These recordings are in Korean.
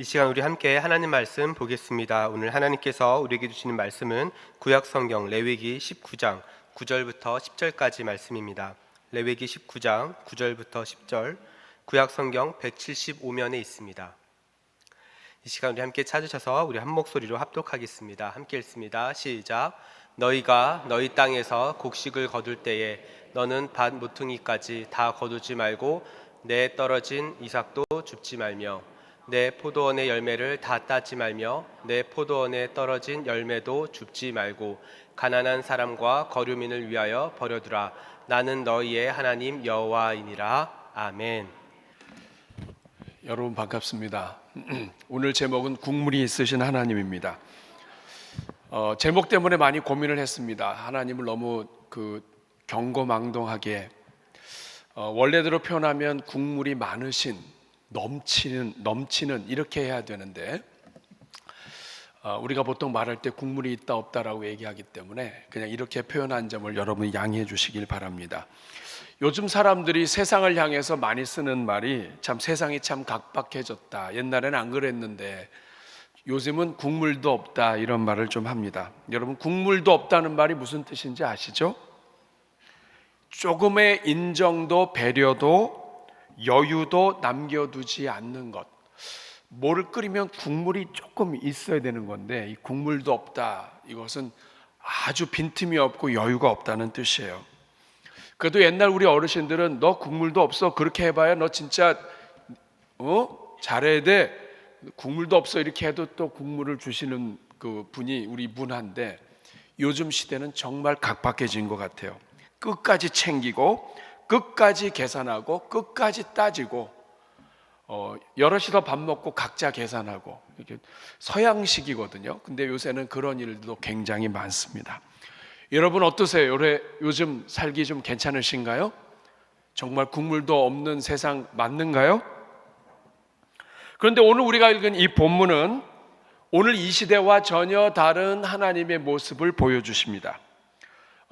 이 시간 우리 함께 하나님 말씀 보겠습니다. 오늘 하나님께서 우리에게 주시는 말씀은 구약 성경 레위기 19장 9절부터 10절까지 말씀입니다. 레위기 19장 9절부터 10절, 구약 성경 175면에 있습니다. 이 시간 우리 함께 찾으셔서 우리 한 목소리로 합독하겠습니다. 함께 읽습니다. 시작. 너희가 너희 땅에서 곡식을 거둘 때에 너는 밭 모퉁이까지 다 거두지 말고 내 떨어진 이삭도 줍지 말며 내 포도원의 열매를 다 따지 말며 내 포도원에 떨어진 열매도 줍지 말고 가난한 사람과 거류민을 위하여 버려두라. 나는 너희의 하나님 여호와이니라. 아멘. 여러분 반갑습니다. 오늘 제목은 국물이 있으신 하나님입니다. 제목 때문에 많이 고민을 했습니다. 하나님을 너무 경거망동하게 원래대로 표현하면 국물이 많으신 넘치는 이렇게 해야 되는데 우리가 보통 말할 때 국물이 있다 없다라고 얘기하기 때문에 그냥 이렇게 표현한 점을 여러분이 양해해 주시길 바랍니다. 요즘 사람들이 세상을 향해서 많이 쓰는 말이 참 세상이 참 각박해졌다. 옛날에는 안 그랬는데 요즘은 국물도 없다 이런 말을 좀 합니다. 여러분 국물도 없다는 말이 무슨 뜻인지 아시죠? 조금의 인정도 배려도 여유도 남겨두지 않는 것. 뭐를 끓이면 국물이 조금 있어야 되는 건데 이 국물도 없다. 이것은 아주 빈틈이 없고 여유가 없다는 뜻이에요. 그래도 옛날 우리 어르신들은 너 국물도 없어 그렇게 해봐야 너 진짜 잘해야 돼. 국물도 없어 이렇게 해도 또 국물을 주시는 그 분이 우리 문화인데 요즘 시대는 정말 각박해진 것 같아요. 끝까지 챙기고 끝까지 계산하고 끝까지 따지고 여럿이서 밥 먹고 각자 계산하고 이렇게 서양식이거든요. 근데 요새는 그런 일도 굉장히 많습니다. 여러분 어떠세요? 요즘 살기 좀 괜찮으신가요? 정말 국물도 없는 세상 맞는가요? 그런데 오늘 우리가 읽은 이 본문은 오늘 이 시대와 전혀 다른 하나님의 모습을 보여주십니다.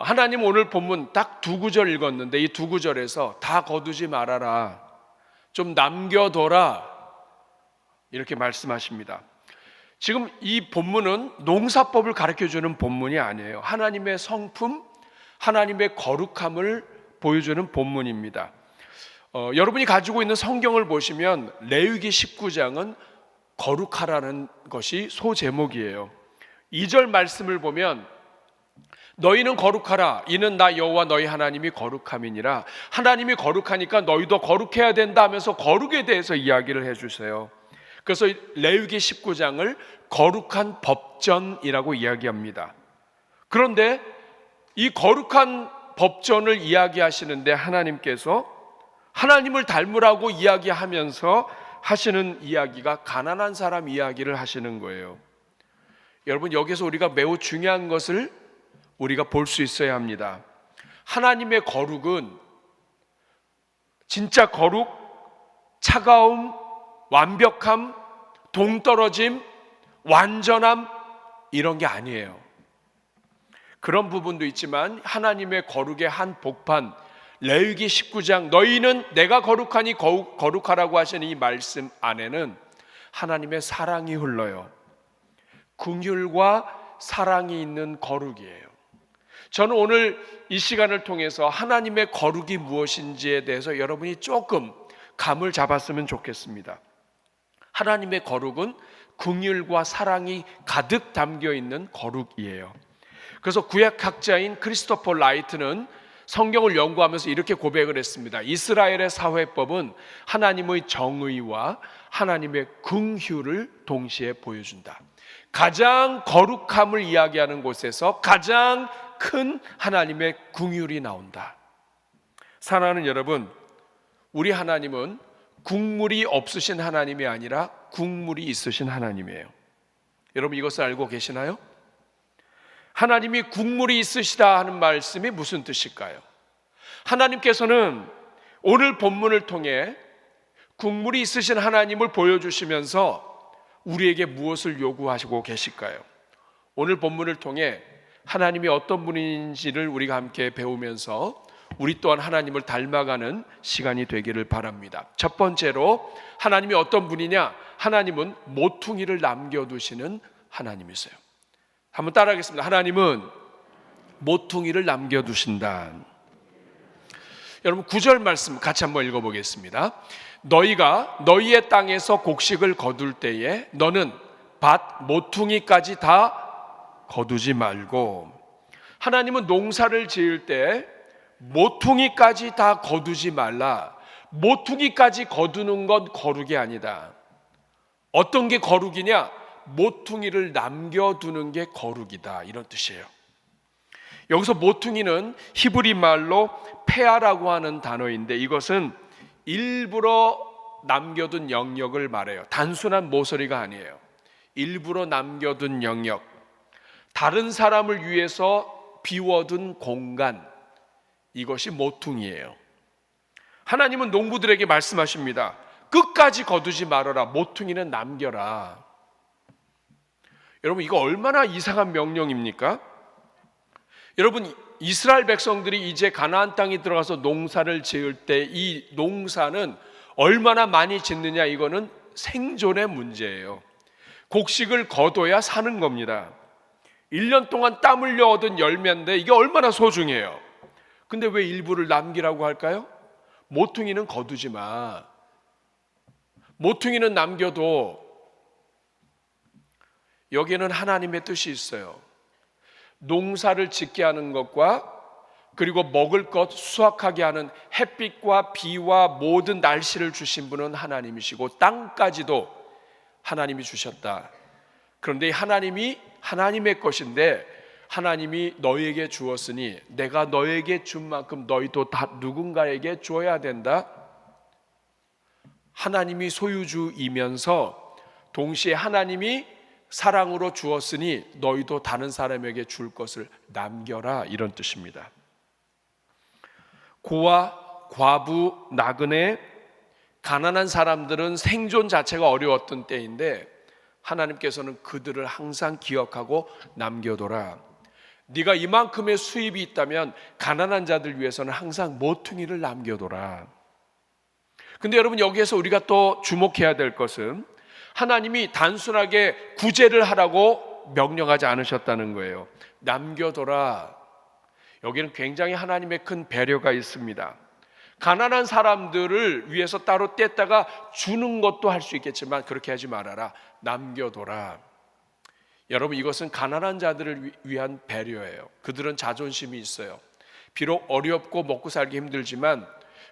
하나님 오늘 본문 딱 두 구절 읽었는데 이 두 구절에서 다 거두지 말아라, 좀 남겨둬라 이렇게 말씀하십니다. 지금 이 본문은 농사법을 가르쳐주는 본문이 아니에요. 하나님의 성품, 하나님의 거룩함을 보여주는 본문입니다. 여러분이 가지고 있는 성경을 보시면 레위기 19장은 거룩하라는 것이 소제목이에요. 2절 말씀을 보면 너희는 거룩하라. 이는 나 여호와 너희 하나님이 거룩함이니라. 하나님이 거룩하니까 너희도 거룩해야 된다 하면서 거룩에 대해서 이야기를 해주세요. 그래서 레위기 19장을 거룩한 법전이라고 이야기합니다. 그런데 이 거룩한 법전을 이야기하시는데 하나님께서 하나님을 닮으라고 이야기하면서 하시는 이야기가 가난한 사람 이야기를 하시는 거예요. 여러분 여기서 우리가 매우 중요한 것을 우리가 볼 수 있어야 합니다. 하나님의 거룩은 진짜 거룩, 차가움, 완벽함, 동떨어짐, 완전함 이런 게 아니에요. 그런 부분도 있지만 하나님의 거룩의 한 복판 레위기 19장 너희는 내가 거룩하니 거룩하라고 하시는 이 말씀 안에는 하나님의 사랑이 흘러요. 긍휼과 사랑이 있는 거룩이에요. 저는 오늘 이 시간을 통해서 하나님의 거룩이 무엇인지에 대해서 여러분이 조금 감을 잡았으면 좋겠습니다. 하나님의 거룩은 긍휼과 사랑이 가득 담겨 있는 거룩이에요. 그래서 구약학자인 크리스토퍼 라이트는 성경을 연구하면서 이렇게 고백을 했습니다. 이스라엘의 사회법은 하나님의 정의와 하나님의 긍휼을 동시에 보여준다. 가장 거룩함을 이야기하는 곳에서 가장 큰 하나님의 긍휼이 나온다. 사랑하는 여러분, 우리 하나님은 국물이 없으신 하나님이 아니라 국물이 있으신 하나님이에요. 여러분 이것을 알고 계시나요? 하나님이 국물이 있으시다 하는 말씀이 무슨 뜻일까요? 하나님께서는 오늘 본문을 통해 국물이 있으신 하나님을 보여주시면서 우리에게 무엇을 요구하시고 계실까요? 오늘 본문을 통해 하나님이 어떤 분인지를 우리가 함께 배우면서 우리 또한 하나님을 닮아가는 시간이 되기를 바랍니다. 첫 번째로 하나님이 어떤 분이냐? 하나님은 모퉁이를 남겨두시는 하나님이세요. 한번 따라하겠습니다. 하나님은 모퉁이를 남겨두신다. 여러분 9절 말씀 같이 한번 읽어보겠습니다. 너희가 너희의 땅에서 곡식을 거둘 때에 너는 밭 모퉁이까지 다 거두지 말고, 하나님은 농사를 지을 때 모퉁이까지 다 거두지 말라. 모퉁이까지 거두는 건 거룩이 아니다. 어떤 게 거룩이냐? 모퉁이를 남겨두는 게 거룩이다, 이런 뜻이에요. 여기서 모퉁이는 히브리 말로 페아라고 하는 단어인데, 이것은 일부러 남겨둔 영역을 말해요. 단순한 모서리가 아니에요. 일부러 남겨둔 영역, 다른 사람을 위해서 비워둔 공간, 이것이 모퉁이에요. 하나님은 농부들에게 말씀하십니다. 끝까지 거두지 말아라. 모퉁이는 남겨라. 여러분, 이거 얼마나 이상한 명령입니까? 여러분, 이스라엘 백성들이 이제 가나안 땅에 들어가서 농사를 지을 때 이 농사는 얼마나 많이 짓느냐, 이거는 생존의 문제예요. 곡식을 거둬야 사는 겁니다. 1년 동안 땀 흘려 얻은 열매인데 이게 얼마나 소중해요. 근데 왜 일부를 남기라고 할까요? 모퉁이는 거두지 마. 모퉁이는 남겨도. 여기에는 하나님의 뜻이 있어요. 농사를 짓게 하는 것과 그리고 먹을 것 수확하게 하는 햇빛과 비와 모든 날씨를 주신 분은 하나님이시고 땅까지도 하나님이 주셨다. 그런데 하나님이 하나님의 것인데 하나님이 너희에게 주었으니 내가 너희에게 준 만큼 너희도 다 누군가에게 줘야 된다. 하나님이 소유주이면서 동시에 하나님이 사랑으로 주었으니 너희도 다른 사람에게 줄 것을 남겨라, 이런 뜻입니다. 고아, 과부, 나그네, 가난한 사람들은 생존 자체가 어려웠던 때인데 하나님께서는 그들을 항상 기억하고 남겨둬라. 네가 이만큼의 수입이 있다면 가난한 자들 위해서는 항상 모퉁이를 남겨둬라. 근데 여러분, 여기에서 우리가 또 주목해야 될 것은 하나님이 단순하게 구제를 하라고 명령하지 않으셨다는 거예요. 남겨둬라. 여기는 굉장히 하나님의 큰 배려가 있습니다. 가난한 사람들을 위해서 따로 뗐다가 주는 것도 할 수 있겠지만 그렇게 하지 말아라. 남겨둬라. 여러분, 이것은 가난한 자들을 위한 배려예요. 그들은 자존심이 있어요. 비록 어렵고 먹고 살기 힘들지만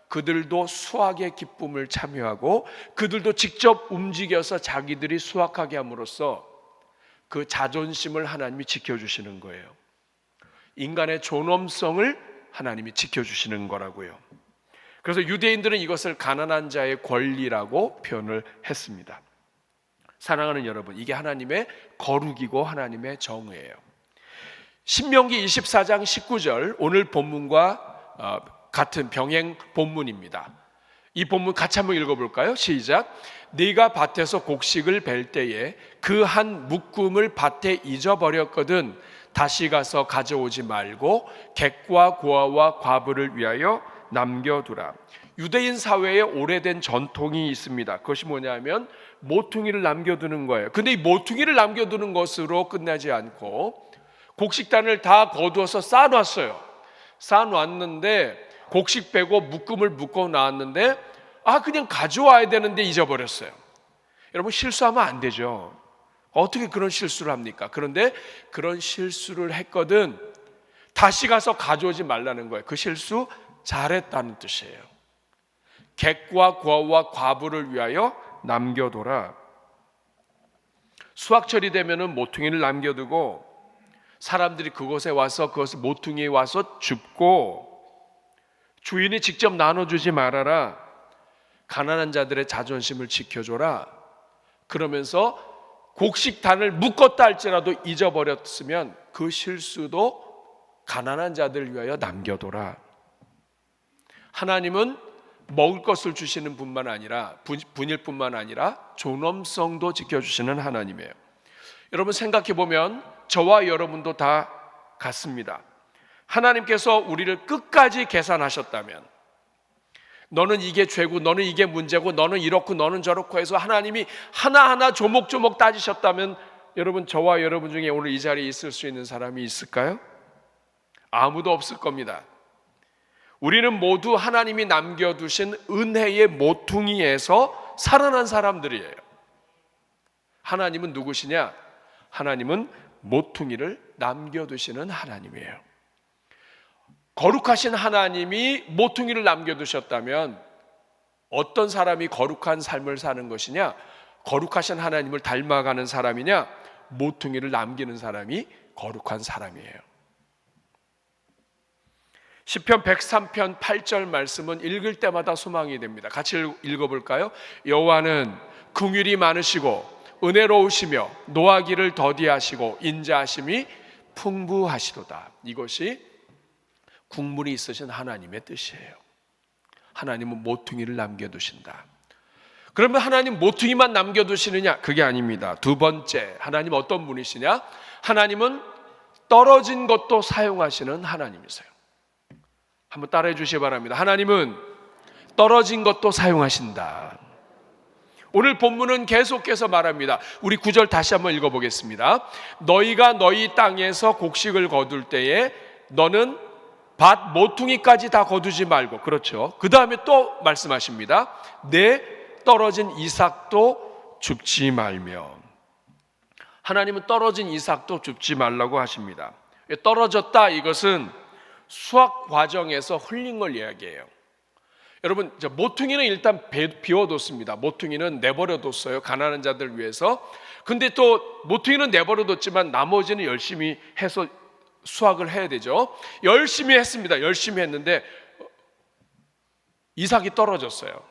그들도 수확의 기쁨을 참여하고 그들도 직접 움직여서 자기들이 수확하게 함으로써 그 자존심을 하나님이 지켜주시는 거예요. 인간의 존엄성을 하나님이 지켜주시는 거라고요. 그래서 유대인들은 이것을 가난한 자의 권리라고 표현을 했습니다. 사랑하는 여러분, 이게 하나님의 거룩이고 하나님의 정의예요. 신명기 24장 19절, 오늘 본문과 같은 병행 본문입니다. 이 본문 같이 한번 읽어볼까요? 시작. 네가 밭에서 곡식을 벨 때에 그 한 묶음을 밭에 잊어버렸거든 다시 가서 가져오지 말고 객과 고아와 과부를 위하여 남겨두라. 유대인 사회에 오래된 전통이 있습니다. 그것이 뭐냐면 모퉁이를 남겨두는 거예요. 근데 이 모퉁이를 남겨두는 것으로 끝나지 않고 곡식단을 다 거두어서 쌓아놨어요. 쌓아놨는데 곡식 빼고 묶음을 묶어 놨는데 그냥 가져와야 되는데 잊어버렸어요. 여러분, 실수하면 안 되죠. 어떻게 그런 실수를 합니까? 그런데 그런 실수를 했거든 다시 가서 가져오지 말라는 거예요. 그 실수 잘했다는 뜻이에요. 객과 고아와 과부를 위하여 남겨둬라. 수확철이 되면은 모퉁이를 남겨두고 사람들이 그곳에 와서 그것을 모퉁이에 와서 줍고 주인이 직접 나눠주지 말아라. 가난한 자들의 자존심을 지켜줘라. 그러면서 곡식단을 묶었다 할지라도 잊어버렸으면 그 실수도 가난한 자들을 위하여 남겨둬라. 하나님은 먹을 것을 주시는 분만 아니라 분일 뿐만 아니라 존엄성도 지켜주시는 하나님이에요. 여러분, 생각해 보면 저와 여러분도 다 같습니다. 하나님께서 우리를 끝까지 계산하셨다면, 너는 이게 죄고 너는 이게 문제고 너는 이렇고 너는 저렇고 해서 하나님이 하나하나 조목조목 따지셨다면, 여러분, 저와 여러분 중에 오늘 이 자리에 있을 수 있는 사람이 있을까요? 아무도 없을 겁니다. 우리는 모두 하나님이 남겨두신 은혜의 모퉁이에서 살아난 사람들이에요. 하나님은 누구시냐? 하나님은 모퉁이를 남겨두시는 하나님이에요. 거룩하신 하나님이 모퉁이를 남겨두셨다면 어떤 사람이 거룩한 삶을 사는 것이냐? 거룩하신 하나님을 닮아가는 사람이냐? 모퉁이를 남기는 사람이 거룩한 사람이에요. 시편 103편 8절 말씀은 읽을 때마다 소망이 됩니다. 같이 읽어볼까요? 여호와는 긍휼이 많으시고 은혜로우시며 노하기를 더디하시고 인자하심이 풍부하시도다. 이것이 국물이 있으신 하나님의 뜻이에요. 하나님은 모퉁이를 남겨두신다. 그러면 하나님 모퉁이만 남겨두시느냐? 그게 아닙니다. 두 번째, 하나님 어떤 분이시냐? 하나님은 떨어진 것도 사용하시는 하나님이세요. 한번 따라해 주시기 바랍니다. 하나님은 떨어진 것도 사용하신다. 오늘 본문은 계속해서 말합니다. 우리 9절 다시 한번 읽어보겠습니다. 너희가 너희 땅에서 곡식을 거둘 때에 너는 밭 모퉁이까지 다 거두지 말고, 그렇죠. 그 다음에 또 말씀하십니다. 내 떨어진 이삭도 줍지 말며. 하나님은 떨어진 이삭도 줍지 말라고 하십니다. 떨어졌다, 이것은 수확 과정에서 흘린 걸 이야기해요. 여러분, 모퉁이는 일단 비워뒀습니다. 모퉁이는 내버려뒀어요, 가난한 자들 위해서. 근데 또 모퉁이는 내버려뒀지만 나머지는 열심히 해서 수확을 해야 되죠. 열심히 했습니다. 열심히 했는데 이삭이 떨어졌어요.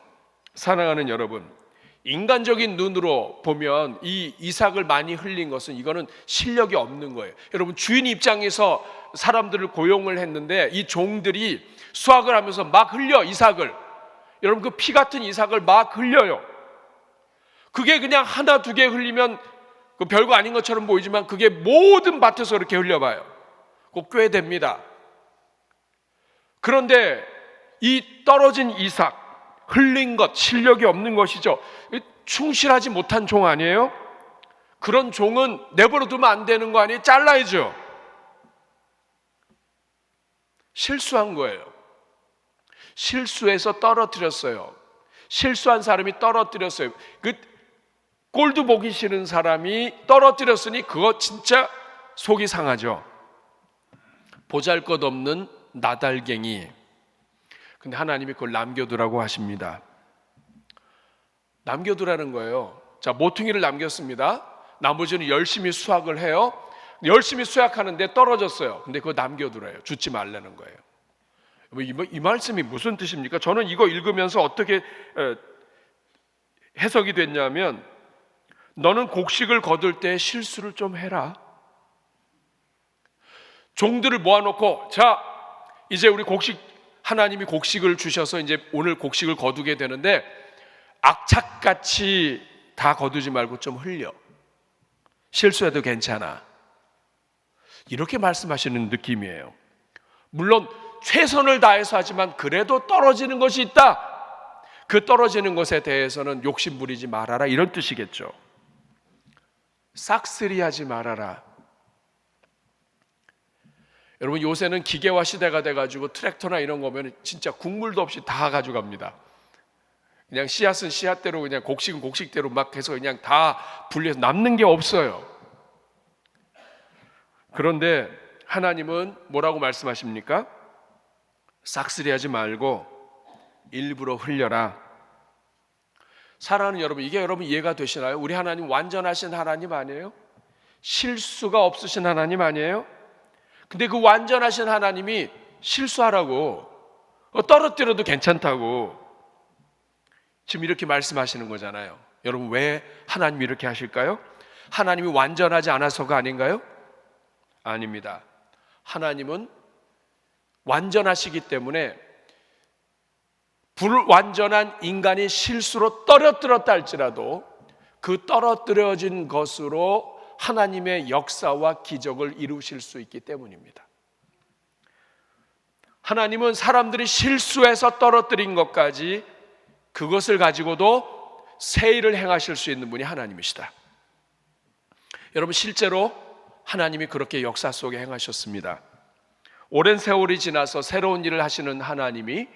사랑하는 여러분, 인간적인 눈으로 보면 이 이삭을 많이 흘린 것은, 이거는 실력이 없는 거예요. 여러분, 주인 입장에서 사람들을 고용을 했는데 이 종들이 수확을 하면서 막 흘려, 이삭을. 여러분, 그 피 같은 이삭을 막 흘려요. 그게 그냥 하나 두 개 흘리면 그 별거 아닌 것처럼 보이지만 그게 모든 밭에서 이렇게 흘려봐요. 그거 꽤 됩니다. 그런데 이 떨어진 이삭, 흘린 것, 실력이 없는 것이죠. 충실하지 못한 종 아니에요? 그런 종은 내버려 두면 안 되는 거 아니에요? 잘라야죠. 실수한 거예요. 실수해서 떨어뜨렸어요. 실수한 사람이 떨어뜨렸어요. 그 꼴도 보기 싫은 사람이 떨어뜨렸으니 그거 진짜 속이 상하죠. 보잘것없는 나달갱이. 근데 하나님이 그걸 남겨두라고 하십니다. 남겨두라는 거예요. 자, 모퉁이를 남겼습니다. 나머지는 열심히 수확을 해요. 열심히 수확하는데 떨어졌어요. 근데 그거 남겨두래요. 주지 말라는 거예요. 이 말씀이 무슨 뜻입니까? 저는 이거 읽으면서 어떻게 해석이 됐냐면, 너는 곡식을 거둘 때 실수를 좀 해라. 종들을 모아놓고, 자, 이제 우리 하나님이 곡식을 주셔서 이제 오늘 곡식을 거두게 되는데 악착같이 다 거두지 말고 좀 흘려. 실수해도 괜찮아. 이렇게 말씀하시는 느낌이에요. 물론 최선을 다해서 하지만 그래도 떨어지는 것이 있다. 그 떨어지는 것에 대해서는 욕심 부리지 말아라, 이런 뜻이겠죠. 싹쓸이하지 말아라. 여러분, 요새는 기계화 시대가 돼가지고 트랙터나 이런 거 보면 진짜 국물도 없이 다 가져갑니다. 그냥 씨앗은 씨앗대로, 그냥 곡식은 곡식대로 막 해서 그냥 다 분리해서 남는 게 없어요. 그런데 하나님은 뭐라고 말씀하십니까? 싹쓸이하지 말고 일부러 흘려라. 사랑하는 여러분, 이게 여러분 이해가 되시나요? 우리 하나님 완전하신 하나님 아니에요? 실수가 없으신 하나님 아니에요? 근데 그 완전하신 하나님이 실수하라고, 떨어뜨려도 괜찮다고 지금 이렇게 말씀하시는 거잖아요. 여러분, 왜 하나님이 이렇게 하실까요? 하나님이 완전하지 않아서가 아닌가요? 아닙니다. 하나님은 완전하시기 때문에 불완전한 인간이 실수로 떨어뜨렸다 할지라도 그 떨어뜨려진 것으로 하나님의 역사와 기적을 이루실 수 있기 때문입니다. 하나님은 사람들이 실수해서 떨어뜨린 것까지 그것을 가지고도 새 일을 행하실 수 있는 분이 하나님이시다. 여러분, 실제로 하나님이 그렇게 역사 속에 행하셨습니다. 오랜 세월이 지나서 새로운 일을 하시는 하나님이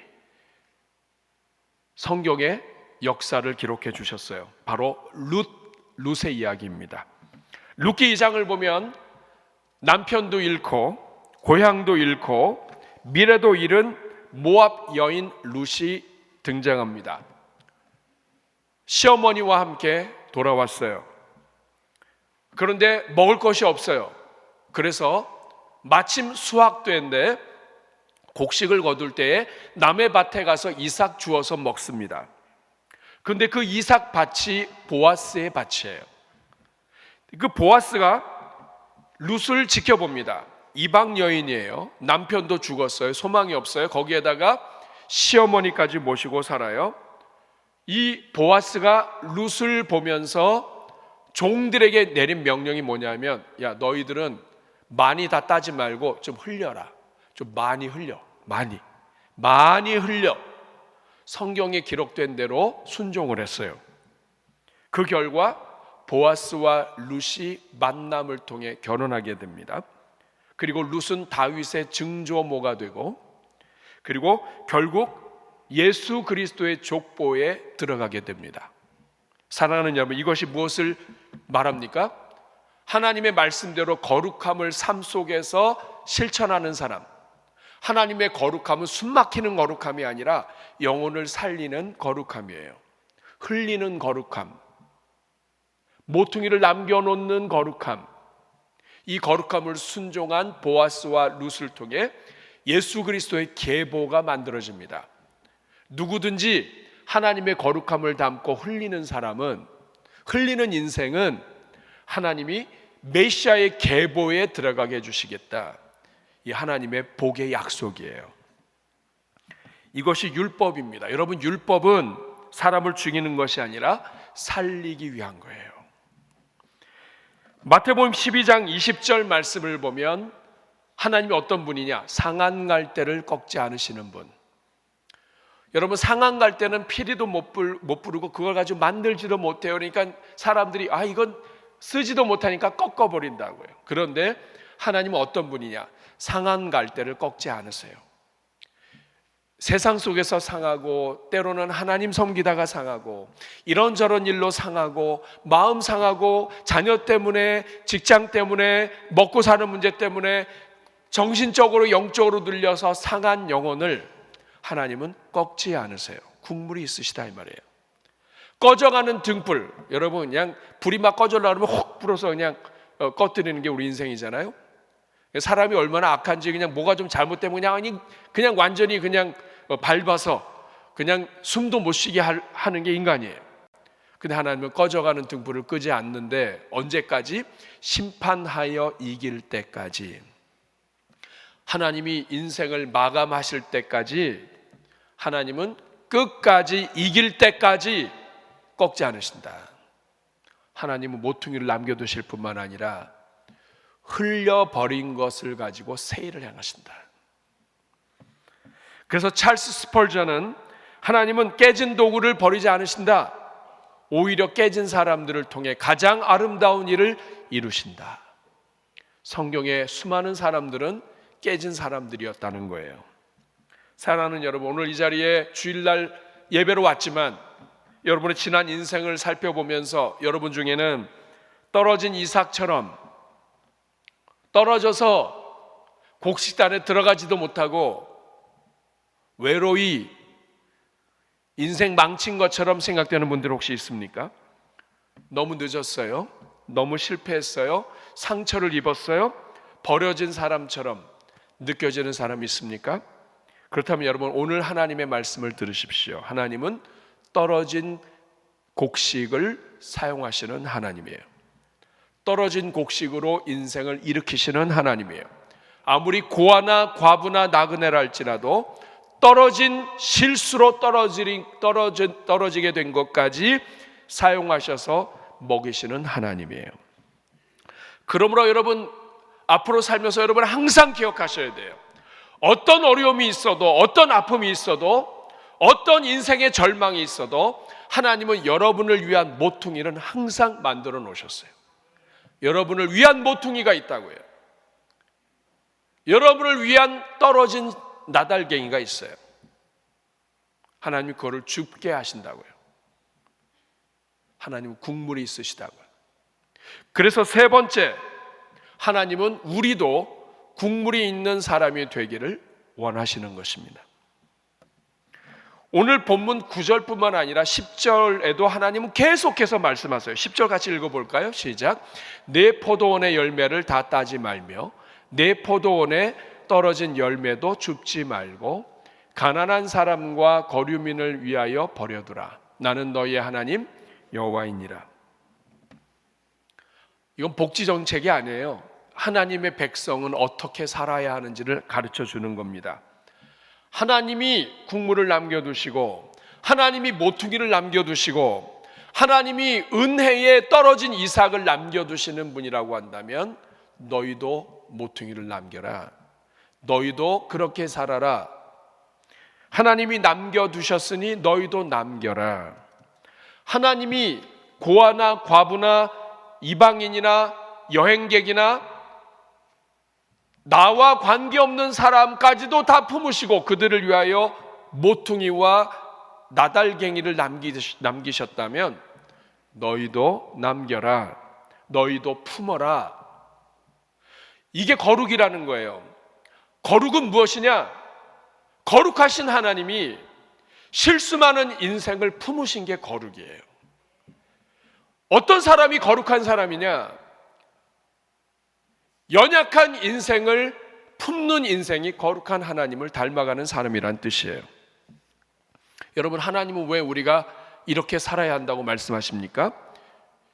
성경에 역사를 기록해 주셨어요. 바로 룻의 이야기입니다. 룻기 2장을 보면 남편도 잃고 고향도 잃고 미래도 잃은 모압 여인 룻이 등장합니다. 시어머니와 함께 돌아왔어요. 그런데 먹을 것이 없어요. 그래서 마침 수확되는데 곡식을 거둘 때에 남의 밭에 가서 이삭 주워서 먹습니다. 그런데 그 이삭 밭이 보아스의 밭이에요. 그 보아스가 룻을 지켜봅니다. 이방 여인이에요. 남편도 죽었어요. 소망이 없어요. 거기에다가 시어머니까지 모시고 살아요. 이 보아스가 룻을 보면서 종들에게 내린 명령이 뭐냐면, 야, 너희들은 많이 다 따지 말고 좀 흘려라. 좀 많이 흘려. 많이 흘려. 성경에 기록된 대로 순종을 했어요. 그 결과 보아스와 룻이 만남을 통해 결혼하게 됩니다. 그리고 룻은 다윗의 증조모가 되고, 그리고 결국 예수 그리스도의 족보에 들어가게 됩니다. 사랑하는 여러분, 이것이 무엇을 말합니까? 하나님의 말씀대로 거룩함을 삶 속에서 실천하는 사람, 하나님의 거룩함은 숨막히는 거룩함이 아니라 영혼을 살리는 거룩함이에요. 흘리는 거룩함, 모퉁이를 남겨놓는 거룩함, 이 거룩함을 순종한 보아스와 룻을 통해 예수 그리스도의 계보가 만들어집니다. 누구든지 하나님의 거룩함을 담고 흘리는 사람은, 흘리는 인생은 하나님이 메시아의 계보에 들어가게 해주시겠다, 이 하나님의 복의 약속이에요. 이것이 율법입니다. 여러분, 율법은 사람을 죽이는 것이 아니라 살리기 위한 거예요. 마태복음 12장 20절 말씀을 보면 하나님이 어떤 분이냐? 상한 갈대를 꺾지 않으시는 분. 여러분, 상한 갈대는 피리도 못 부르고 그걸 가지고 만들지도 못해요. 그러니까 사람들이 이건 쓰지도 못하니까 꺾어버린다고요. 그런데 하나님은 어떤 분이냐? 상한 갈대를 꺾지 않으세요. 세상 속에서 상하고, 때로는 하나님 섬기다가 상하고, 이런저런 일로 상하고, 마음 상하고, 자녀 때문에, 직장 때문에, 먹고 사는 문제 때문에 정신적으로 영적으로 눌려서 상한 영혼을 하나님은 꺾지 않으세요. 국물이 있으시다 이 말이에요. 꺼져가는 등불, 여러분, 그냥 불이 막 꺼져나오면 혹 불어서 그냥 꺼뜨리는 게 우리 인생이잖아요. 사람이 얼마나 악한지, 그냥 뭐가 좀 잘못되면 그냥 완전히 그냥 밟아서 그냥 숨도 못 쉬게 하는 게 인간이에요. 근데 하나님은 꺼져가는 등불을 끄지 않는데, 언제까지? 심판하여 이길 때까지. 하나님이 인생을 마감하실 때까지, 하나님은 끝까지 이길 때까지 꺾지 않으신다. 하나님은 모퉁이를 남겨두실 뿐만 아니라 흘려버린 것을 가지고 새 일을 행하신다. 그래서 찰스 스펄전은 하나님은 깨진 도구를 버리지 않으신다. 오히려 깨진 사람들을 통해 가장 아름다운 일을 이루신다. 성경의 수많은 사람들은 깨진 사람들이었다는 거예요. 사랑하는 여러분, 오늘 이 자리에 주일날 예배로 왔지만 여러분의 지난 인생을 살펴보면서 여러분 중에는 떨어진 이삭처럼 떨어져서 곡식단에 들어가지도 못하고 외로이 인생 망친 것처럼 생각되는 분들 혹시 있습니까? 너무 늦었어요. 너무 실패했어요. 상처를 입었어요. 버려진 사람처럼 느껴지는 사람이 있습니까? 그렇다면 여러분, 오늘 하나님의 말씀을 들으십시오. 하나님은 떨어진 곡식을 사용하시는 하나님이에요. 떨어진 곡식으로 인생을 일으키시는 하나님이에요. 아무리 고아나 과부나 나그네라 할지라도 떨어진 실수로 떨어지게 된 것까지 사용하셔서 먹이시는 하나님이에요. 그러므로 여러분, 앞으로 살면서 여러분 항상 기억하셔야 돼요. 어떤 어려움이 있어도, 어떤 아픔이 있어도, 어떤 인생의 절망이 있어도 하나님은 여러분을 위한 모퉁이는 항상 만들어 놓으셨어요. 여러분을 위한 모퉁이가 있다고요. 여러분을 위한 떨어진 나달갱이가 있어요. 하나님이 그거를 줍게 하신다고요. 하나님은 국물이 있으시다고요. 그래서 세 번째, 하나님은 우리도 국물이 있는 사람이 되기를 원하시는 것입니다. 오늘 본문 9절뿐만 아니라 10절에도 하나님은 계속해서 말씀하세요. 10절 같이 읽어볼까요? 시작. 내 포도원의 열매를 다 따지 말며 내 포도원에 떨어진 열매도 줍지 말고 가난한 사람과 거류민을 위하여 버려두라. 나는 너희의 하나님 여호와이니라. 이건 복지 정책이 아니에요. 하나님의 백성은 어떻게 살아야 하는지를 가르쳐 주는 겁니다. 하나님이 국물을 남겨두시고 하나님이 모퉁이를 남겨두시고 하나님이 은혜에 떨어진 이삭을 남겨두시는 분이라고 한다면 너희도 모퉁이를 남겨라. 너희도 그렇게 살아라. 하나님이 남겨두셨으니 너희도 남겨라. 하나님이 고아나 과부나 이방인이나 여행객이나 나와 관계없는 사람까지도 다 품으시고 그들을 위하여 모퉁이와 나달갱이를 남기셨다면 너희도 남겨라. 너희도 품어라. 이게 거룩이라는 거예요. 거룩은 무엇이냐? 거룩하신 하나님이 실수 많은 인생을 품으신 게 거룩이에요. 어떤 사람이 거룩한 사람이냐? 연약한 인생을 품는 인생이 거룩한 하나님을 닮아가는 사람이란 뜻이에요. 여러분, 하나님은 왜 우리가 이렇게 살아야 한다고 말씀하십니까?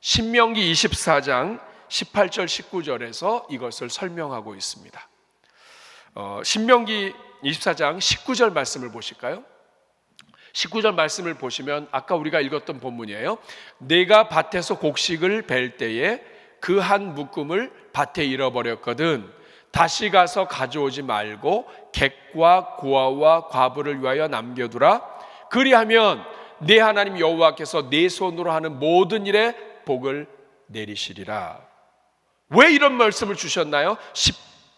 신명기 24장 18절 19절에서 이것을 설명하고 있습니다. 신명기 24장 19절 말씀을 보실까요? 19절 말씀을 보시면 아까 우리가 읽었던 본문이에요. 내가 밭에서 곡식을 벨 때에 그 한 묶음을 밭에 잃어버렸거든 다시 가서 가져오지 말고 객과 고아와 과부를 위하여 남겨두라. 그리하면 내 하나님 여호와께서 내 손으로 하는 모든 일에 복을 내리시리라. 왜 이런 말씀을 주셨나요?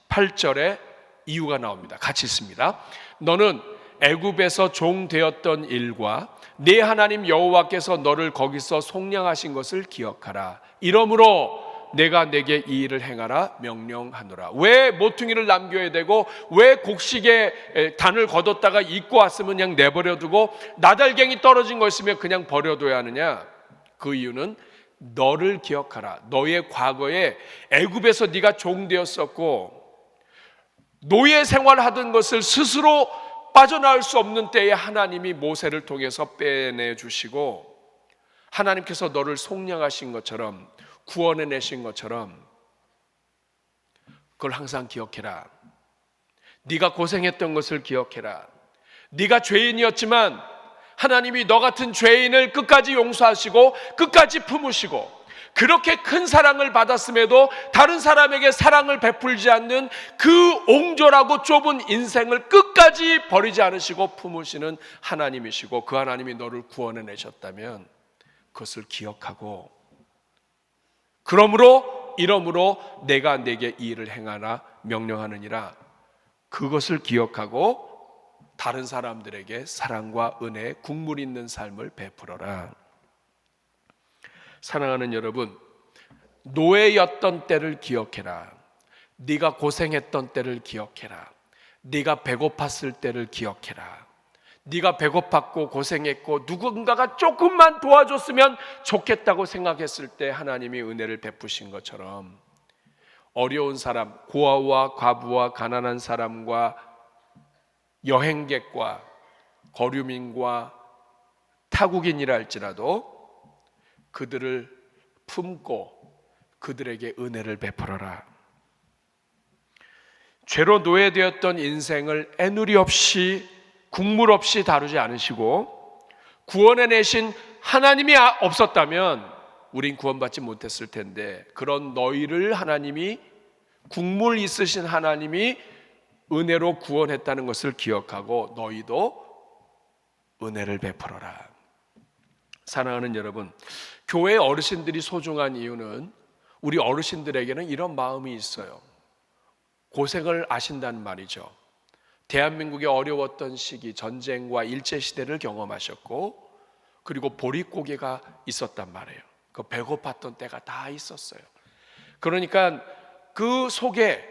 18절에 이유가 나옵니다. 같이 읽습니다. 너는 애굽에서 종 되었던 일과 내 하나님 여호와께서 너를 거기서 속량하신 것을 기억하라. 이러므로 내가 내게 이 일을 행하라 명령하노라. 왜 모퉁이를 남겨야 되고 왜 곡식에 단을 걷었다가 입고 왔으면 그냥 내버려두고 나달갱이 떨어진 거 있으면 그냥 버려둬야 하느냐? 그 이유는 너를 기억하라. 너의 과거에 애굽에서 네가 종 되었었고 노예 생활하던 것을 스스로 빠져나올 수 없는 때에 하나님이 모세를 통해서 빼내 주시고 하나님께서 너를 속량하신 것처럼 구원해 내신 것처럼 그걸 항상 기억해라. 네가 고생했던 것을 기억해라. 네가 죄인이었지만 하나님이 너 같은 죄인을 끝까지 용서하시고 끝까지 품으시고 그렇게 큰 사랑을 받았음에도 다른 사람에게 사랑을 베풀지 않는 그 옹졸하고 좁은 인생을 끝까지 버리지 않으시고 품으시는 하나님이시고 그 하나님이 너를 구원해 내셨다면 그것을 기억하고 그러므로 이러므로 내가 내게 이 일을 행하라 명령하느니라. 그것을 기억하고 다른 사람들에게 사랑과 은혜의 국물 있는 삶을 베풀어라. 사랑하는 여러분, 노예였던 때를 기억해라. 네가 고생했던 때를 기억해라. 네가 배고팠을 때를 기억해라. 네가 배고팠고 고생했고 누군가가 조금만 도와줬으면 좋겠다고 생각했을 때 하나님이 은혜를 베푸신 것처럼 어려운 사람, 고아와 과부와 가난한 사람과 여행객과 거류민과 타국인이라 할지라도 그들을 품고 그들에게 은혜를 베풀어라. 죄로 노예되었던 인생을 애누리 없이 국물 없이 다루지 않으시고 구원해 내신 하나님이 없었다면 우린 구원받지 못했을 텐데 그런 너희를 하나님이 국물 있으신 하나님이 은혜로 구원했다는 것을 기억하고 너희도 은혜를 베풀어라. 사랑하는 여러분, 교회 어르신들이 소중한 이유는 우리 어르신들에게는 이런 마음이 있어요. 고생을 아신다는 말이죠. 대한민국의 어려웠던 시기, 전쟁과 일제시대를 경험하셨고, 그리고 보릿고개가 있었단 말이에요. 그 배고팠던 때가 다 있었어요. 그러니까 그 속에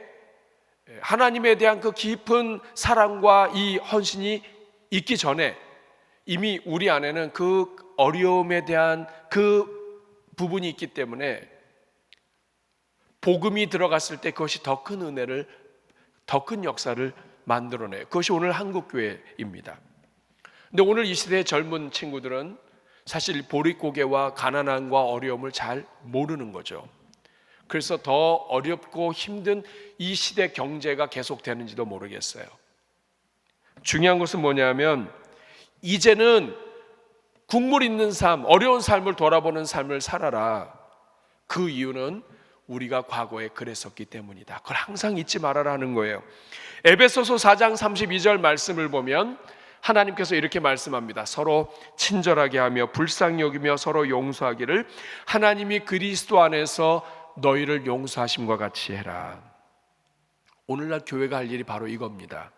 하나님에 대한 그 깊은 사랑과 이 헌신이 있기 전에 이미 우리 안에는 그 어려움에 대한 그 부분이 있기 때문에 복음이 들어갔을 때 그것이 더 큰 은혜를, 더 큰 역사를 만들어내요. 그것이 오늘 한국교회입니다. 근데 오늘 이 시대의 젊은 친구들은 사실 보릿고개와 가난함과 어려움을 잘 모르는 거죠. 그래서 더 어렵고 힘든 이 시대 경제가 계속되는지도 모르겠어요. 중요한 것은 뭐냐면 이제는 국물 있는 삶, 어려운 삶을 돌아보는 삶을 살아라. 그 이유는 우리가 과거에 그랬었기 때문이다. 그걸 항상 잊지 말아라 하는 거예요. 에베소서 4장 32절 말씀을 보면 하나님께서 이렇게 말씀합니다. 서로 친절하게 하며 불쌍히 여기며 서로 용서하기를 하나님이 그리스도 안에서 너희를 용서하심과 같이 해라. 오늘날 교회가 할 일이 바로 이겁니다.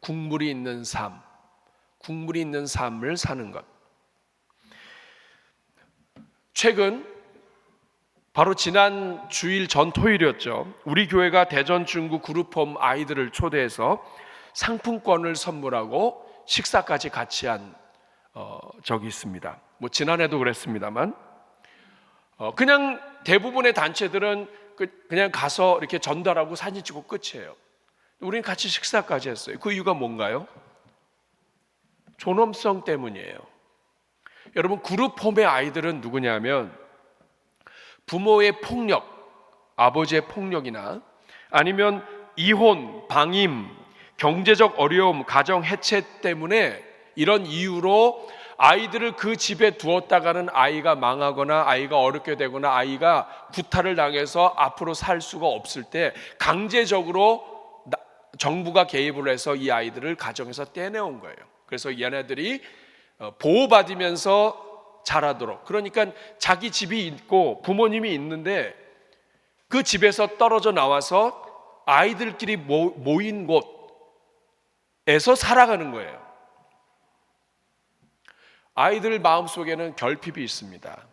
국물이 있는 삶, 국물이 있는 삶을 사는 것. 최근 바로 지난 주일 전 토요일이었죠. 우리 교회가 대전 중구 그룹홈 아이들을 초대해서 상품권을 선물하고 식사까지 같이 한 적이 있습니다. 뭐 지난해도 그랬습니다만 그냥 대부분의 단체들은 그냥 가서 이렇게 전달하고 사진 찍고 끝이에요. 우리는 같이 식사까지 했어요. 그 이유가 뭔가요? 존엄성 때문이에요. 여러분, 그룹홈의 아이들은 누구냐면 부모의 폭력, 아버지의 폭력이나 아니면 이혼, 방임, 경제적 어려움, 가정 해체 때문에 이런 이유로 아이들을 그 집에 두었다가는 아이가 망하거나 아이가 어렵게 되거나 아이가 구타를 당해서 앞으로 살 수가 없을 때 강제적으로 정부가 개입을 해서 이 아이들을 가정에서 떼내온 거예요. 그래서 얘네들이 보호받으면서 자라도록, 그러니까 자기 집이 있고 부모님이 있는데 그 집에서 떨어져 나와서 아이들끼리 모인 곳에서 살아가는 거예요. 아이들 마음속에는 결핍이 있습니다.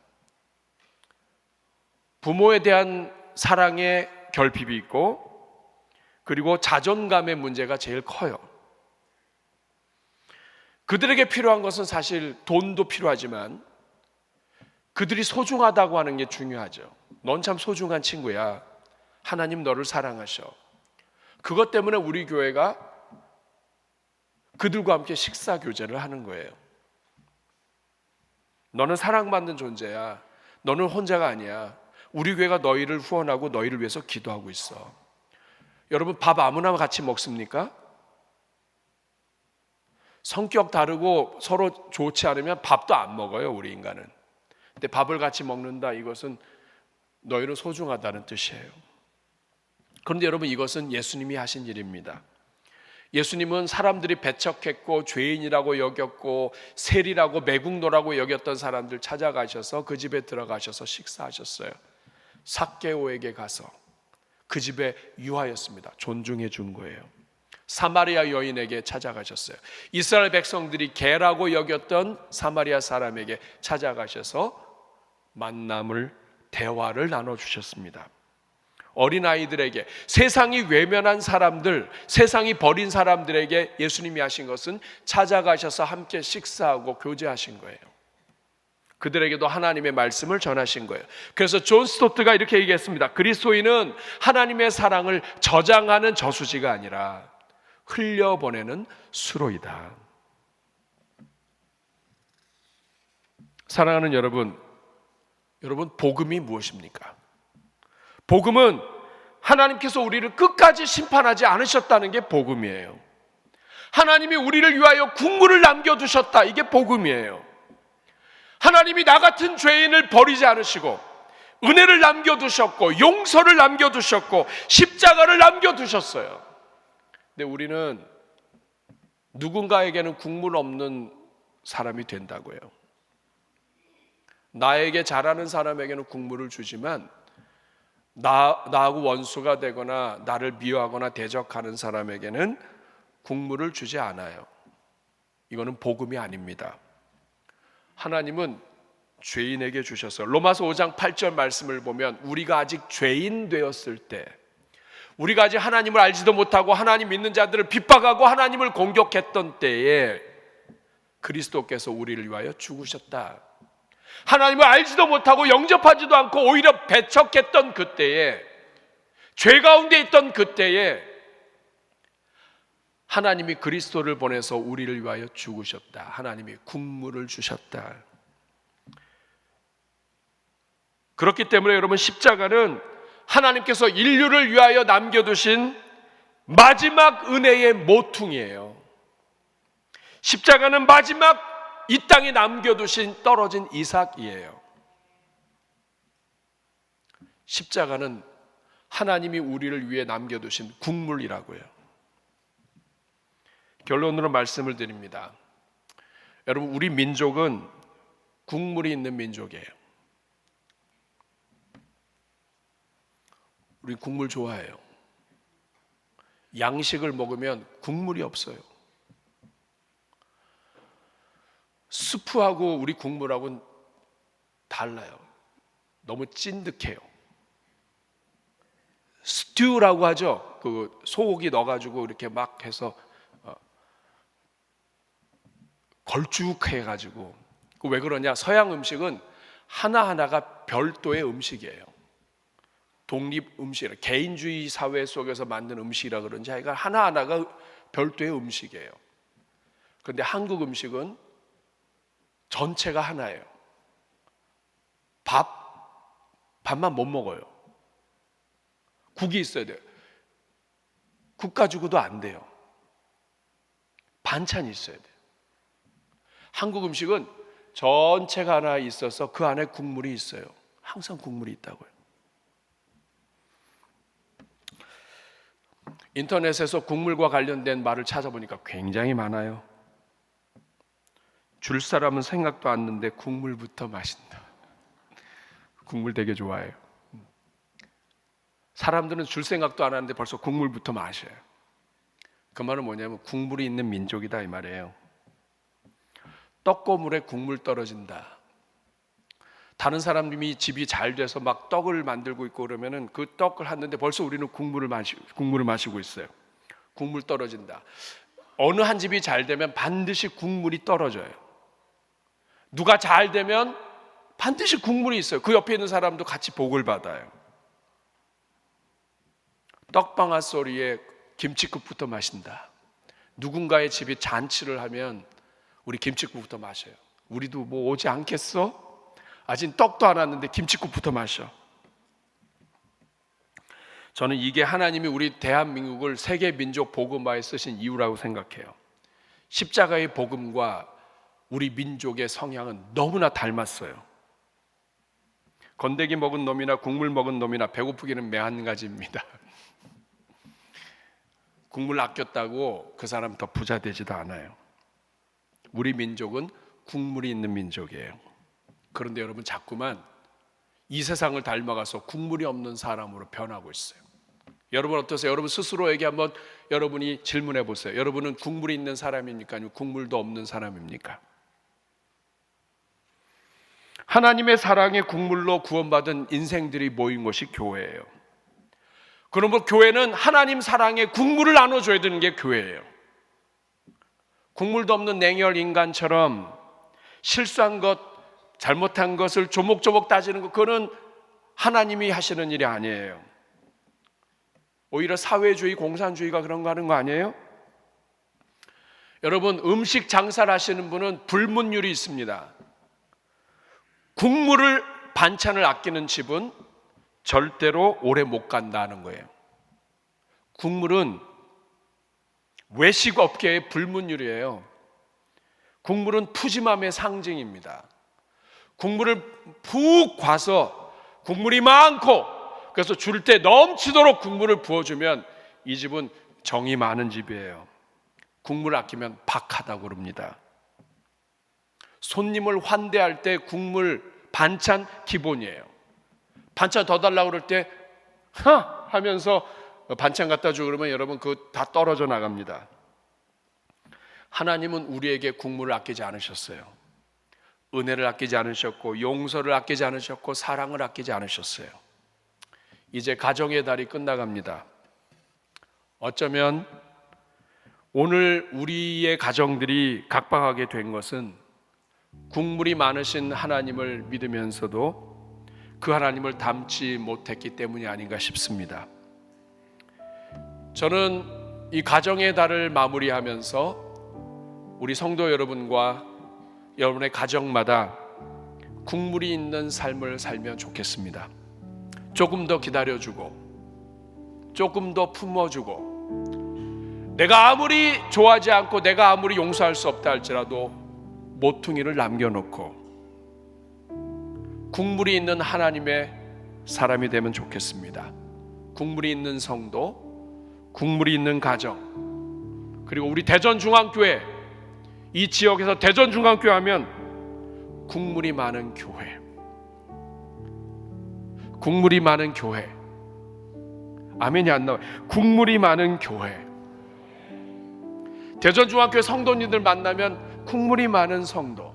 부모에 대한 사랑의 결핍이 있고, 그리고 자존감의 문제가 제일 커요. 그들에게 필요한 것은 사실 돈도 필요하지만 그들이 소중하다고 하는 게 중요하죠. 넌 참 소중한 친구야. 하나님 너를 사랑하셔. 그것 때문에 우리 교회가 그들과 함께 식사 교제를 하는 거예요. 너는 사랑받는 존재야. 너는 혼자가 아니야. 우리 교회가 너희를 후원하고 너희를 위해서 기도하고 있어. 여러분, 밥 아무나 같이 먹습니까? 성격 다르고 서로 좋지 않으면 밥도 안 먹어요, 우리 인간은. 근데 밥을 같이 먹는다, 이것은 너희는 소중하다는 뜻이에요. 그런데 여러분, 이것은 예수님이 하신 일입니다. 예수님은 사람들이 배척했고 죄인이라고 여겼고 세리라고 매국노라고 여겼던 사람들 찾아가셔서 그 집에 들어가셔서 식사하셨어요. 삭개오에게 가서 그 집에 유하였습니다. 존중해 준 거예요. 사마리아 여인에게 찾아가셨어요. 이스라엘 백성들이 개라고 여겼던 사마리아 사람에게 찾아가셔서 만남을, 대화를 나눠주셨습니다. 어린아이들에게, 세상이 외면한 사람들, 세상이 버린 사람들에게 예수님이 하신 것은 찾아가셔서 함께 식사하고 교제하신 거예요. 그들에게도 하나님의 말씀을 전하신 거예요. 그래서 존 스토트가 이렇게 얘기했습니다. 그리스도인은 하나님의 사랑을 저장하는 저수지가 아니라 흘려보내는 수로이다. 사랑하는 여러분, 복음이 무엇입니까? 복음은 하나님께서 우리를 끝까지 심판하지 않으셨다는 게 복음이에요. 하나님이 우리를 위하여 국물을 남겨두셨다, 이게 복음이에요. 하나님이 나 같은 죄인을 버리지 않으시고 은혜를 남겨두셨고 용서를 남겨두셨고 십자가를 남겨두셨어요. 근데 근데 우리는 누군가에게는 국물 없는 사람이 된다고요. 나에게 잘하는 사람에게는 국물을 주지만 나하고 원수가 되거나 나를 미워하거나 대적하는 사람에게는 국물을 주지 않아요. 이거는 복음이 아닙니다. 하나님은 죄인에게 주셔서 로마서 5장 8절 말씀을 보면 우리가 아직 죄인 되었을 때, 우리가 아직 하나님을 알지도 못하고 하나님 믿는 자들을 핍박하고 하나님을 공격했던 때에 그리스도께서 우리를 위하여 죽으셨다. 하나님을 알지도 못하고 영접하지도 않고 오히려 배척했던 그때에, 죄 가운데 있던 그때에 하나님이 그리스도를 보내서 우리를 위하여 죽으셨다. 하나님이 국물을 주셨다. 그렇기 때문에 여러분, 십자가는 하나님께서 인류를 위하여 남겨두신 마지막 은혜의 모퉁이에요. 십자가는 마지막 이 땅에 남겨두신 떨어진 이삭이에요. 십자가는 하나님이 우리를 위해 남겨두신 국물이라고요. 결론으로 말씀을 드립니다. 여러분, 우리 민족은 국물이 있는 민족이에요. 우리 국물 좋아해요. 양식을 먹으면 국물이 없어요. 스프하고 우리 국물하고는 달라요. 너무 찐득해요. 스튜라고 하죠. 그 소고기 넣어가지고 이렇게 막 해서 걸쭉해가지고. 왜 그러냐? 서양 음식은 하나하나가 별도의 음식이에요. 독립 음식, 개인주의 사회 속에서 만든 음식이라 그런지 하여간 하나하나가 별도의 음식이에요. 그런데 한국 음식은 전체가 하나예요. 밥만 못 먹어요. 국이 있어야 돼요. 국 가지고도 안 돼요. 반찬이 있어야 돼요. 한국 음식은 전체가 하나 있어서 그 안에 국물이 있어요. 항상 국물이 있다고요. 인터넷에서 국물과 관련된 말을 찾아보니까 굉장히 많아요. 줄 사람은 생각도 않는데 국물부터 마신다. 국물 되게 좋아해요. 사람들은 줄 생각도 안 하는데 벌써 국물부터 마셔요. 그 말은 뭐냐면 국물이 있는 민족이다 이 말이에요. 떡고물에 국물 떨어진다. 다른 사람이 집이 잘 돼서 막 떡을 만들고 있고 그러면은 그 떡을 하는데 벌써 우리는 국물을 마시고 있어요. 국물 떨어진다. 어느 한 집이 잘 되면 반드시 국물이 떨어져요. 누가 잘 되면 반드시 국물이 있어요. 그 옆에 있는 사람도 같이 복을 받아요. 떡방아 소리에 김치국부터 마신다. 누군가의 집이 잔치를 하면 우리 김치국부터 마셔요. 우리도 뭐 오지 않겠어? 아직 떡도 안 왔는데 김치국부터 마셔. 저는 이게 하나님이 우리 대한민국을 세계 민족 복음화에 쓰신 이유라고 생각해요. 십자가의 복음과 우리 민족의 성향은 너무나 닮았어요. 건더기 먹은 놈이나 국물 먹은 놈이나 배고프기는 매한가지입니다. 국물 아꼈다고 그 사람 더 부자 되지도 않아요. 우리 민족은 국물이 있는 민족이에요. 그런데 여러분, 자꾸만 이 세상을 닮아가서 국물이 없는 사람으로 변하고 있어요. 여러분 어떠세요? 여러분 스스로에게 한번 여러분이 질문해 보세요. 여러분은 국물이 있는 사람입니까? 아니면 국물도 없는 사람입니까? 하나님의 사랑의 국물로 구원받은 인생들이 모인 것이 교회예요. 그러므로 교회는 하나님 사랑의 국물을 나눠줘야 되는 게 교회예요. 국물도 없는 냉혈 인간처럼 실수한 것, 잘못한 것을 조목조목 따지는 것, 그거는 하나님이 하시는 일이 아니에요. 오히려 사회주의, 공산주의가 그런 거 하는 거 아니에요? 여러분, 음식 장사를 하시는 분은 불문율이 있습니다. 국물을, 반찬을 아끼는 집은 절대로 오래 못 간다는 거예요. 국물은 외식업계의 불문율이에요. 국물은 푸짐함의 상징입니다. 국물을 푹 과서 국물이 많고, 그래서 줄 때 넘치도록 국물을 부어주면 이 집은 정이 많은 집이에요. 국물 아끼면 박하다고 그럽니다. 손님을 환대할 때 국물 반찬 기본이에요. 반찬 더 달라고 그럴 때 하면서 반찬 갖다 주고 그러면 여러분 그거 다 떨어져 나갑니다. 하나님은 우리에게 국물을 아끼지 않으셨어요. 은혜를 아끼지 않으셨고 용서를 아끼지 않으셨고 사랑을 아끼지 않으셨어요. 이제 가정의 달이 끝나갑니다. 어쩌면 오늘 우리의 가정들이 각박하게 된 것은 국물이 많으신 하나님을 믿으면서도 그 하나님을 닮지 못했기 때문이 아닌가 싶습니다. 저는 이 가정의 달을 마무리하면서 우리 성도 여러분과 여러분의 가정마다 국물이 있는 삶을 살면 좋겠습니다. 조금 더 기다려주고 조금 더 품어주고 내가 아무리 좋아하지 않고 내가 아무리 용서할 수 없다 할지라도 모퉁이를 남겨놓고 국물이 있는 하나님의 사람이 되면 좋겠습니다. 국물이 있는 성도, 국물이 있는 가정, 그리고 우리 대전중앙교회, 이 지역에서 대전중앙교회 하면 국물이 많은 교회, 국물이 많은 교회. 아멘이 안 나와요. 국물이 많은 교회. 대전중앙교회 성도님들 만나면 국물이 많은 성도.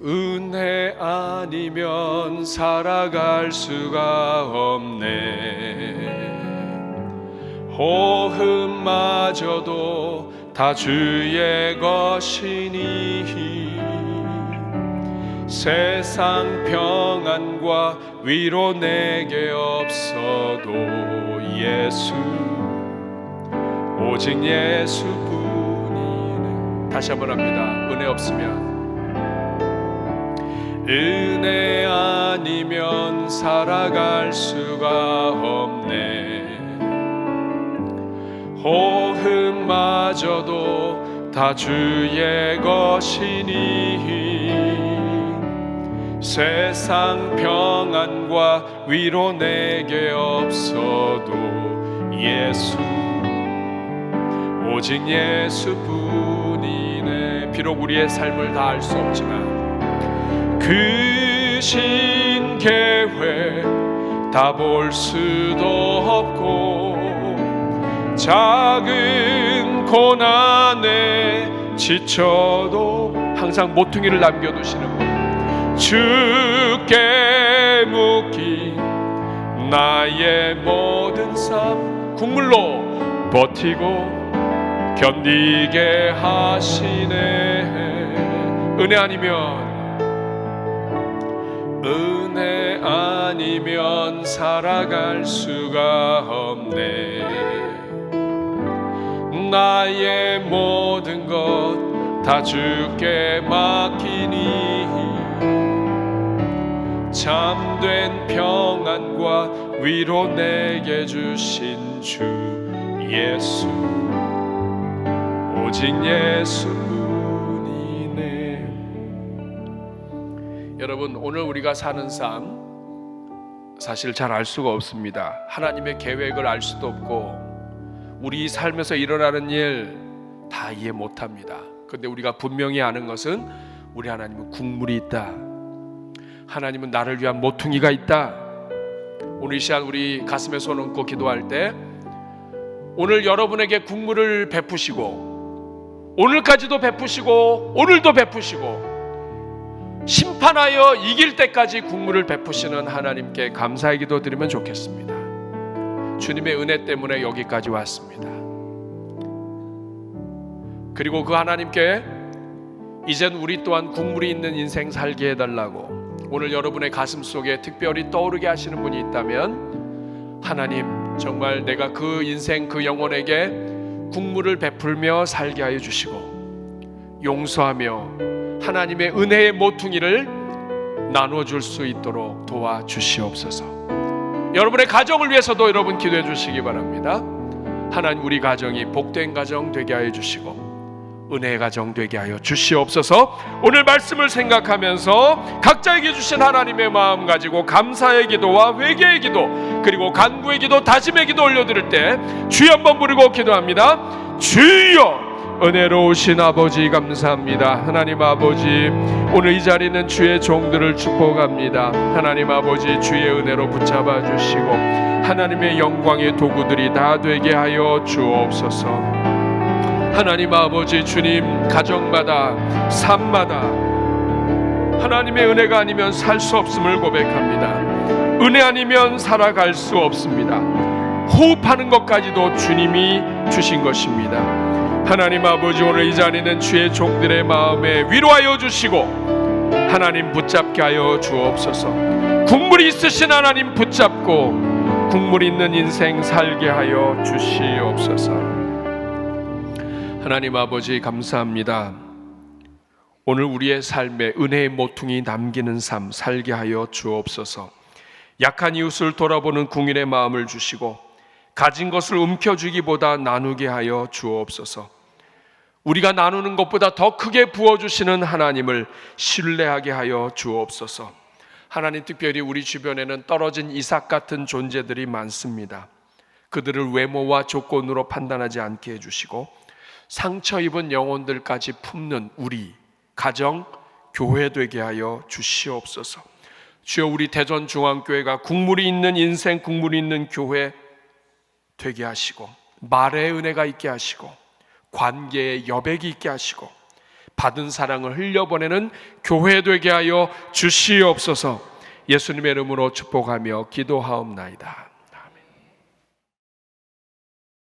은혜 아니면 살아갈 수가 없네. 호흡마저도 다 주의 것이니 세상 평안과 위로 내게 없어도 예수, 오직 예수뿐이네. 다시 한번 합니다. 은혜 없으면, 은혜 아니면 살아갈 수가 없네. 호흡마저도 다 주의 것이니 세상 평안과 위로 내게 없어도 예수, 오직 예수뿐이네. 비록 우리의 삶을 다 알 수 없지만 그 신계회 다 볼 수도 없고 작은 고난에 지쳐도 항상 모퉁이를 남겨두시는 분, 주께 묶인 나의 모든 삶 국물로 버티고 견디게 하시네. 은혜 아니면 살아갈 수가 없네. 나의 모든 것 다 주께 맡기니 참된 평안과 위로 내게 주신 주 예수, 오직 예수뿐이네. 여러분, 오늘 우리가 사는 삶 사실 잘 알 수가 없습니다. 하나님의 계획을 알 수도 없고 우리 삶에서 일어나는 일 다 이해 못합니다. 그런데 우리가 분명히 아는 것은 우리 하나님은 국물이 있다. 하나님은 나를 위한 모퉁이가 있다. 오늘 이 시간 우리 가슴에 손 얹고 기도할 때 오늘 여러분에게 국물을 베푸시고 오늘까지도 베푸시고 오늘도 베푸시고 심판하여 이길 때까지 국물을 베푸시는 하나님께 감사의 기도 드리면 좋겠습니다. 주님의 은혜 때문에 여기까지 왔습니다. 그리고 그 하나님께 이젠 우리 또한 국물이 있는 인생 살게 해달라고 오늘 여러분의 가슴 속에 특별히 떠오르게 하시는 분이 있다면 하나님, 정말 내가 그 인생 그 영혼에게 국물을 베풀며 살게 하여 주시고 용서하며 하나님의 은혜의 모퉁이를 나눠줄 수 있도록 도와주시옵소서. 여러분의 가정을 위해서도 여러분 기도해 주시기 바랍니다. 하나님, 우리 가정이 복된 가정 되게 하여 주시고 은혜의 가정 되게 하여 주시옵소서. 오늘 말씀을 생각하면서 각자에게 주신 하나님의 마음 가지고 감사의 기도와 회개의 기도, 그리고 간구의 기도, 다짐의 기도 올려드릴 때 주여 한번 부르고 기도합니다. 주여! 은혜로우신 아버지 감사합니다. 하나님 아버지, 오늘 이 자리는 주의 종들을 축복합니다. 하나님 아버지, 주의 은혜로 붙잡아 주시고 하나님의 영광의 도구들이 다 되게 하여 주옵소서. 하나님 아버지, 주님, 가정마다 삶마다 하나님의 은혜가 아니면 살 수 없음을 고백합니다. 은혜 아니면 살아갈 수 없습니다. 호흡하는 것까지도 주님이 주신 것입니다. 하나님 아버지, 오늘 이 자리는 주의 종들의 마음에 위로하여 주시고 하나님 붙잡게 하여 주옵소서. 국물이 있으신 하나님 붙잡고 국물 있는 인생 살게 하여 주시옵소서. 하나님 아버지 감사합니다. 오늘 우리의 삶에 은혜의 모퉁이 남기는 삶 살게 하여 주옵소서. 약한 이웃을 돌아보는 궁일의 마음을 주시고 가진 것을 움켜쥐기보다 나누게 하여 주옵소서. 우리가 나누는 것보다 더 크게 부어주시는 하나님을 신뢰하게 하여 주옵소서. 하나님, 특별히 우리 주변에는 떨어진 이삭 같은 존재들이 많습니다. 그들을 외모와 조건으로 판단하지 않게 해주시고 상처 입은 영혼들까지 품는 우리 가정, 교회 되게 하여 주시옵소서. 주여, 우리 대전중앙교회가 국물이 있는 인생, 국물이 있는 교회 되게 하시고 말의 은혜가 있게 하시고 관계의 여백이 있게 하시고 받은 사랑을 흘려보내는 교회 되게 하여 주시옵소서. 예수님의 이름으로 축복하며 기도하옵나이다.